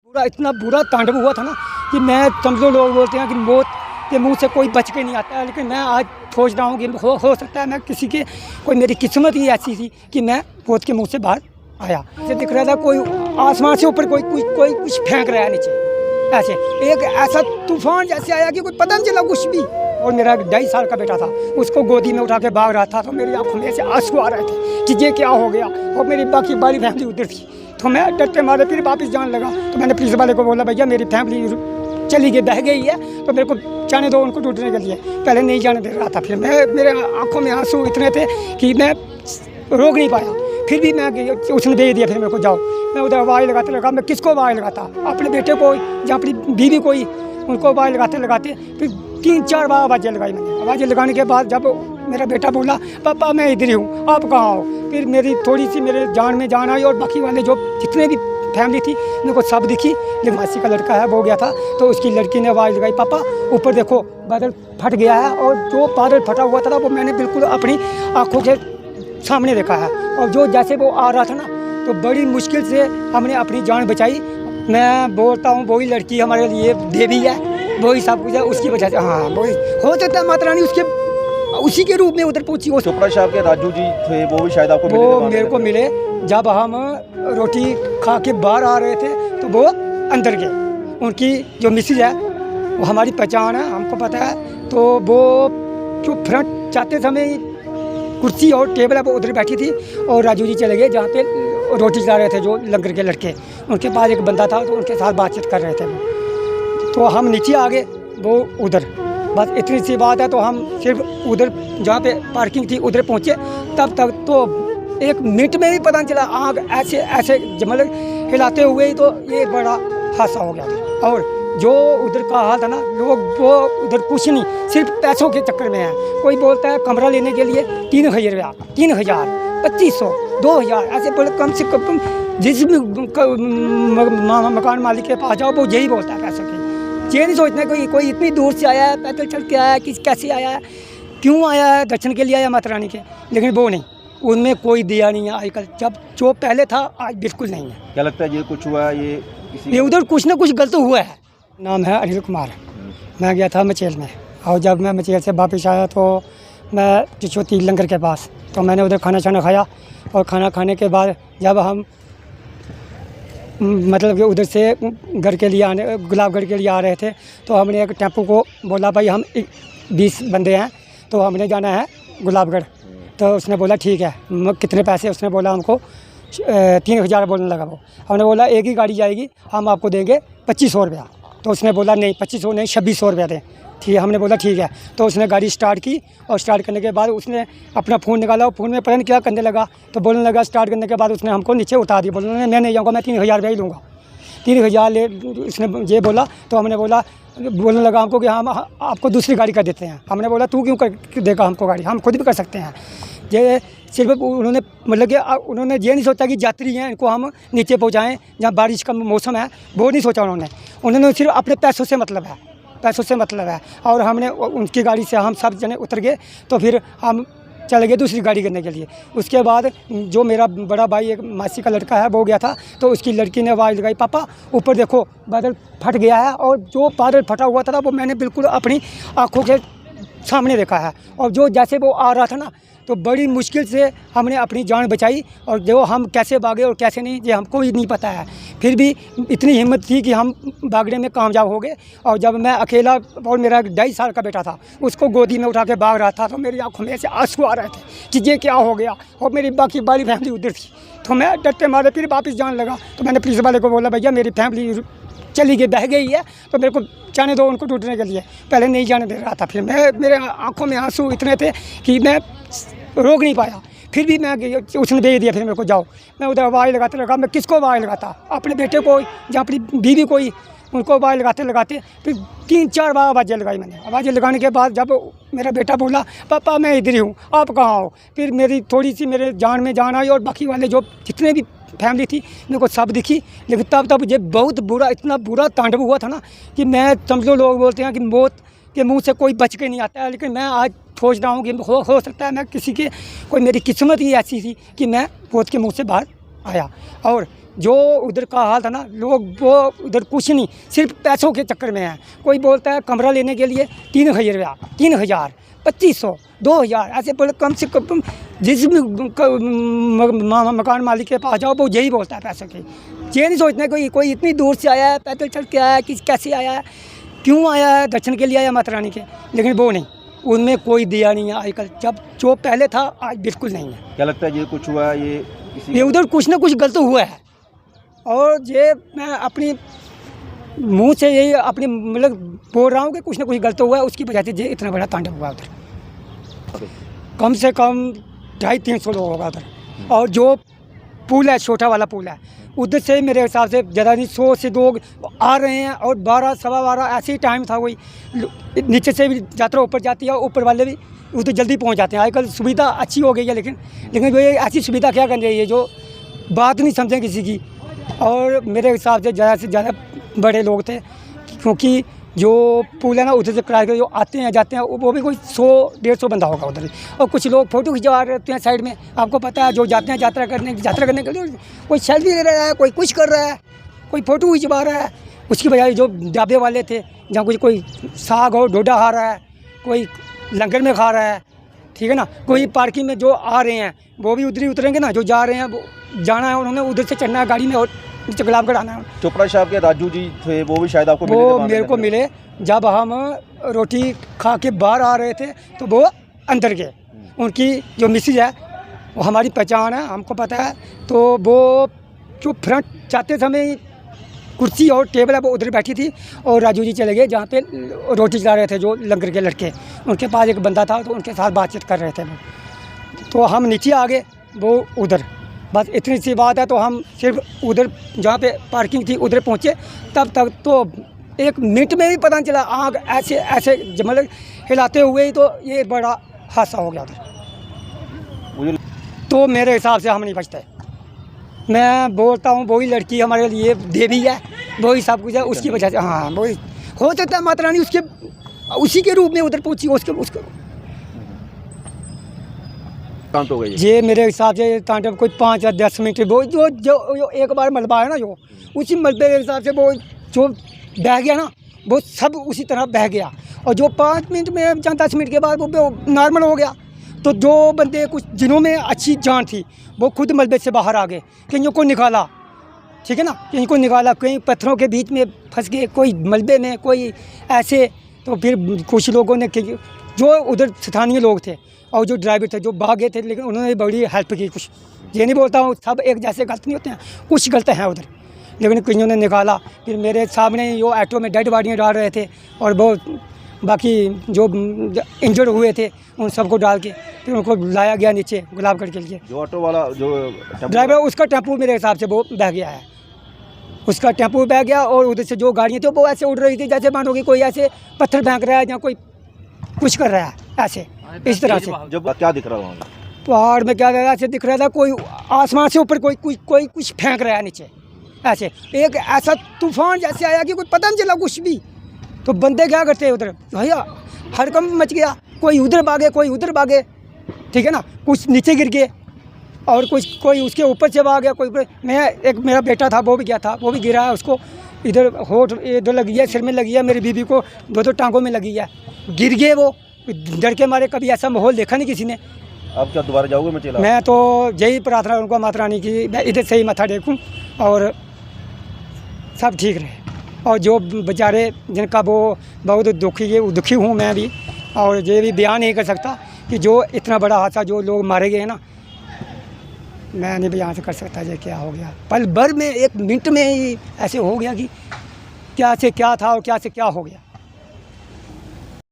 पूरा इतना बुरा तांडव हुआ था ना कि मैं समझो लोग बोलते हैं कि मौत के मुंह से कोई बच के नहीं आता है, लेकिन मैं आज सोच रहा हूँ कि हो सकता है मैं किसी के कोई मेरी किस्मत ही ऐसी थी कि मैं मौत के मुंह से बाहर आया। मुझे दिख रहा था कोई आसमान से ऊपर कोई कुछ फेंक रहा है नीचे, ऐसे एक ऐसा तूफान जैसे आया कि कोई पता नहीं चला कुछ भी। और मेरा 2.5 साल का बेटा था, उसको गोदी में उठा के भाग रहा था, तो मेरी आंखों में से आंसू आ रहे थे कि ये क्या हो गया। और मेरी बाकी बारी फैमिली उधर थी, तो मैं डरते मारे फिर वापस जाने लगा। तो मैंने पुलिस वाले को बोला भैया मेरी फैमिली चली गई, बह गई है, तो मेरे को जाने दो उनको ढूंढने के लिए। पहले नहीं जाने दे रहा था, फिर मेरे आंखों में आंसू इतने थे कि मैं रोक नहीं पाया। फिर भी मैं उसने भेज दिया, फिर मेरे को जाओ। मैं उधर आवाज़ लगाते लगा, मैं किसको आवाज़ लगाता, अपने बेटे को या अपनी बीवी को ही, उनको आवाज़ लगाते फिर 3-4 बार आवाज़ें लगाई मैंने। आवाज़ें लगाने के बाद जब मेरा बेटा बोला पापा मैं इधर ही हूँ, आप कहाँ हो, फिर मेरी थोड़ी सी मेरे जान में जान आई। और बाकी वाले जो जितने भी फैमिली थी मेरे को सब दिखी। लेकिन मासी का लड़का है वो गया था, तो उसकी लड़की ने आवाज़ लगाई पापा ऊपर देखो बादल फट गया है। और जो बादल फटा हुआ था वो मैंने बिल्कुल अपनी आँखों के सामने देखा है। और जो जैसे वो आ रहा था ना, तो बड़ी मुश्किल से हमने अपनी जान बचाई। मैं बोलता हूँ वही लड़की हमारे लिए देवी है, वही सब कुछ है, उसकी वजह से। हाँ वही हो सकता है माता रानी उसी के रूप में उधर पहुँची हो। चोपड़ा साहब के राजू जी थे, वो भी शायद आपको मिले? वो मेरे को मिले जब हम रोटी खा के बाहर आ रहे थे, तो वो अंदर गए। उनकी जो मिसेज है वो हमारी पहचान है, हमको पता है। तो वो जो फ्रंट जाते समय कुर्सी और टेबल है वो उधर बैठी थी, और राजू जी चले गए जहाँ पे रोटी चला रहे थे जो लंगर के लड़के। उनके पास एक बंदा था, तो उनके साथ बातचीत कर रहे थे वो। तो हम नीचे आ गए, वो उधर, बस इतनी सी बात है। तो हम सिर्फ उधर जहाँ पे पार्किंग थी उधर पहुँचे। तब तक तो 1 मिनट में भी पता नहीं चला, आग ऐसे मतलब हिलाते हुए ही तो ये बड़ा हादसा हो गया था। और जो उधर का हाल था ना, लोग वो उधर कुछ नहीं, सिर्फ पैसों के चक्कर में है। कोई बोलता है कमरा लेने के लिए 3,000 रुपया, 3,000, 2,500, 2,000 ऐसे बोले। कम से कम जिस भी मकान मालिक के पास जाओ वो यही बोलता है पैसों की। ये नहीं सोचना कोई इतनी दूर से आया है, पैदल चल के आया है, कैसे आया है, क्यों आया है, दर्शन के लिए आया माता रानी के। लेकिन वो नहीं, उनमें कोई दिया नहीं है आजकल, जब जो पहले था आज बिल्कुल नहीं है। क्या लगता है ये कुछ हुआ, ये उधर कुछ ना कुछ गलत हुआ है। नाम है अनिल कुमार। मैं गया था मचेल में, और जब मैं मचेल से वापस आया तो मैं चिचोती लंगर के पास, तो मैंने उधर खाना खाया। और खाना खाने के बाद जब हम मतलब कि उधर से घर के लिए गुलाबगढ़ के लिए आ रहे थे, तो हमने एक टेम्पो को बोला भाई हम 20 बंदे हैं, तो हमने जाना है गुलाबगढ़। तो उसने बोला ठीक है, कितने पैसे, उसने बोला हमको 3,000 बोलने लगा वो। हमने बोला एक ही गाड़ी जाएगी, हम आपको देंगे 2,500 रुपया। तो उसने बोला नहीं 2,500 नहीं 2,600 रुपया दें। ठीक है, हमने बोला ठीक है। तो उसने गाड़ी स्टार्ट की, और स्टार्ट करने के बाद उसने अपना फ़ोन निकाला, और फ़ोन में पता नहीं क्या करने लगा। तो बोलने लगा, स्टार्ट करने के बाद उसने हमको नीचे उतार दिया। बोलने मैं नहीं जाऊँगा, मैं 3,000 रुपया ही लूँगा, 3,000 ले, उसने ये बोला। तो हमने बोला, बोलने लगा हमको कि हम आपको दूसरी गाड़ी कर देते हैं। हमने बोला तू क्यों देगा हमको गाड़ी, हम खुद भी कर सकते हैं। ये सिर्फ उन्होंने मतलब कि उन्होंने ये नहीं सोचा कि यात्री हैं इनको हम नीचे पहुँचाएँ जहाँ बारिश का मौसम है, वो नहीं सोचा उन्होंने सिर्फ अपने पैसों से मतलब है। और हमने उनकी गाड़ी से हम सब जने उतर गए, तो फिर हम चले गए दूसरी गाड़ी करने के लिए। उसके बाद जो मेरा बड़ा भाई एक मासी का लड़का है वो गया था, तो उसकी लड़की ने आवाज़ लगाई पापा ऊपर देखो बादल फट गया है। और जो बादल फटा हुआ था वो मैंने बिल्कुल अपनी आँखों के सामने देखा है। और जो जैसे वो आ रहा था ना, तो बड़ी मुश्किल से हमने अपनी जान बचाई। और जो हम कैसे भागे और कैसे नहीं, ये हमको भी नहीं पता है। फिर भी इतनी हिम्मत थी कि हम भागने में कामयाब हो गए। और जब मैं अकेला, और मेरा 2.5 साल का बेटा था, उसको गोदी में उठा के भाग रहा था, तो मेरी आंखों में से आंसू आ रहे थे कि ये क्या हो गया। और मेरी बाकी बारी फैमिली उधर थी, तो मैं डरते मारे फिर वापस जाने लगा। तो मैंने पुलिस वाले को बोला भैया मेरी फैमिली चली गई, बह गई है, तो मेरे को जाने दो उनको ढूंढने के लिए। पहले नहीं जाने दे रहा था, फिर मेरे आंखों में आंसू इतने थे कि मैं रोक नहीं पाया। फिर भी मैं उसने भेज दिया, फिर मेरे को जाओ। मैं उधर आवाज़ लगाते लगा, मैं किसको आवाज़ लगाता, अपने बेटे को या अपनी बीवी को ही, उनको आवाज़ लगाते फिर 3-4 बार आवाज़ें लगाई मैंने। आवाज़ें लगाने के बाद जब मेरा बेटा बोला पापा मैं इधर ही हूँ, आप कहाँ हो, फिर मेरी थोड़ी सी मेरे जान में जान आई। और बाकी वाले जो जितने भी फैमिली थी मेरे को सब दिखी। लेकिन तब ये बहुत बुरा, इतना बुरा तांडव हुआ था ना कि मैं समझो लोग बोलते हैं कि मौत के मुंह से कोई बच के नहीं आता है। लेकिन मैं आज सोच रहा हूँ कि हो सकता है मैं किसी के कोई मेरी किस्मत ही ऐसी थी कि मैं मौत के मुंह से बाहर आया। और जो उधर का हाल था ना, लोग वो उधर कुछ नहीं, सिर्फ पैसों के चक्कर में है। कोई बोलता है कमरा लेने के लिए 3,000 रुपया, 3,000, 2,500, 2,000 ऐसे बोले। कम से कम जिस भी मकान मालिक के पास जाओ वो यही बोलता है पैसों की। ये नहीं सोचना कोई इतनी दूर से आया है, पैदल चल के आया है, कैसे आया है, क्यों आया है, दर्शन के लिए आया माता रानी के। लेकिन वो नहीं, उनमें कोई दिया नहीं है आजकल, जब जो पहले था आज बिल्कुल नहीं है। क्या लगता है ये कुछ हुआ है, ये उधर कुछ ना कुछ गलत हुआ है, और ये मैं अपनी मुंह से यही अपनी मतलब बोल रहा हूँ कि कुछ ना कुछ गलत हुआ है, उसकी वजह से ये इतना बड़ा तांडव हुआ उधर। कम से कम 250-300 लोग होगा उधर। और जो पुल है, छोटा वाला पुल है, उधर से मेरे हिसाब से ज़्यादा नहीं 100 से लोग आ रहे हैं, और 12, सवा 12 ऐसे ही टाइम था। वही नीचे से भी यात्रा ऊपर जाती है, ऊपर वाले भी उधर जल्दी पहुंच जाते हैं। आजकल सुविधा अच्छी हो गई है, लेकिन वो ये ऐसी सुविधा क्या कर रही है जो बात नहीं समझें किसी की। और मेरे हिसाब से ज़्यादा बड़े लोग थे, क्योंकि जो पुल है ना उधर से किराए के जो आते हैं जाते हैं वो भी कोई 100-150 बंदा होगा उधर। और कुछ लोग फ़ोटो खिंचवा रहते हैं साइड में, आपको पता है, जो जाते हैं यात्रा करने के लिए कोई सेल्फी ले रहा है, कोई कुछ कर रहा है, कोई फ़ोटो खिंचवा रहा है। उसकी बजाय जो ढाबे वाले थे, जहाँ कोई साग और डोडा खा रहा है, कोई लंगर में खा रहा है, ठीक है ना, कोई पार्किंग में जो आ रहे हैं वो भी उधर ही उतरेंगे ना, जो जा रहे हैं वो जाना है, उन्होंने उधर से चढ़ना है गाड़ी में और गुलाबगढ़ आना है। चोपड़ा साहब के राजू जी थे, वो भी शायद आपको मिले थे? वो मेरे को मिले जब हम रोटी खा के बाहर आ रहे थे, तो वो अंदर गए। उनकी जो मिसेज है वो हमारी पहचान है, हमको पता है। तो वो जो फ्रंट जाते समय कुर्सी और टेबल है वो उधर बैठी थी, और राजू जी चले गए जहाँ पे रोटी चला रहे थे जो लंगर के लड़के। उनके पास एक बंदा था, तो उनके साथ बातचीत कर रहे थे वो। तो हम नीचे आ गए, वो उधर। बस इतनी सी बात है। तो हम सिर्फ उधर जहाँ पे पार्किंग थी उधर पहुँचे, तब तक तो 1 मिनट में भी पता नहीं चला, आग ऐसे ऐसे मतलब हिलाते हुए ही तो ये बड़ा हादसा हो गया उधर। तो मेरे हिसाब से हम नहीं बचते। मैं बोलता हूँ वही लड़की हमारे लिए देवी है, वही सब कुछ है, उसकी वजह से। हाँ, वही हो सकता है माता रानी उसी के रूप में उधर पहुँची उसको। शांत हो गई ये मेरे हिसाब से तांडव कोई 5 या 10 मिनट, वो जो एक बार मलबा है ना, जो उसी मलबे के हिसाब से वो जो बह गया ना, वो सब उसी तरह बह गया। और जो 5 मिनट में या 10 मिनट के बाद वो नॉर्मल हो गया। तो जो बंदे कुछ जिन्हों में अच्छी जान थी वो खुद मलबे से बाहर आ गए, कहीं को निकाला, ठीक है ना, कहीं को निकाला, कहीं पत्थरों के बीच में फंस गए, कोई मलबे में, कोई ऐसे। तो फिर कुछ लोगों ने, जो उधर स्थानीय लोग थे और जो ड्राइवर थे, जो भागे थे, लेकिन उन्होंने बड़ी हेल्प की। कुछ ये नहीं बोलता हूँ सब एक जैसे गलत नहीं होते हैं, कुछ गलत हैं उधर, लेकिन कईयों ने निकाला। फिर मेरे सामने जो ऑटो में डेड बॉडियाँ डाल रहे थे, और वो बाकी जो इंजर्ड हुए थे उन सबको डाल के फिर उनको लाया गया नीचे गुलाबगढ़ के लिए। जो ऑटो वाला जो ड्राइवर, उसका टेम्पो मेरे हिसाब से वो बह गया है, उसका टेम्पो बह गया। और उधर से जो गाड़ियाँ थी वो ऐसे उड़ रही थी जैसे मानो कि कोई ऐसे पत्थर फेंक रहा है या कोई कुछ कर रहा है, ऐसे इस तरह से। जब क्या दिख रहा था पहाड़ में, क्या ऐसे दिख रहा था, कोई आसमान से ऊपर कोई कुछ फेंक रहा है नीचे, ऐसे एक ऐसा तूफान जैसे आया कि कोई पता नहीं चला कुछ भी। तो बंदे क्या करते हैं उधर, भैया हड़कंप मच गया, कोई उधर भागे, कोई उधर भागे, ठीक है ना, कुछ नीचे गिर गए और कोई उसके ऊपर से भाग गया, कोई। एक मेरा बेटा था वो भी गया था, वो भी गिरा है, उसको इधर होठ इधर लगी है, सिर में लगी है, मेरी बीबी को 2 टांगों में लगी है, गिर गए वो डर के मारे। कभी ऐसा माहौल देखा नहीं किसी ने। अब क्या दोबारा जाओगे मचेला? मैं तो यही प्रार्थना उनको माता रानी की, मैं इधर से ही माथा टेकूँ और सब ठीक रहे। और जो बेचारे जिनका वो बहुत दुखी हूँ मैं भी, और ये भी बयान नहीं कर सकता कि जो इतना बड़ा हादसा जो लोग मारे गए हैं ना, मैं नहीं बयान से कर सकता ये क्या हो गया। पल भर में 1 मिनट में ही ऐसे हो गया कि क्या से क्या था और क्या से क्या हो गया।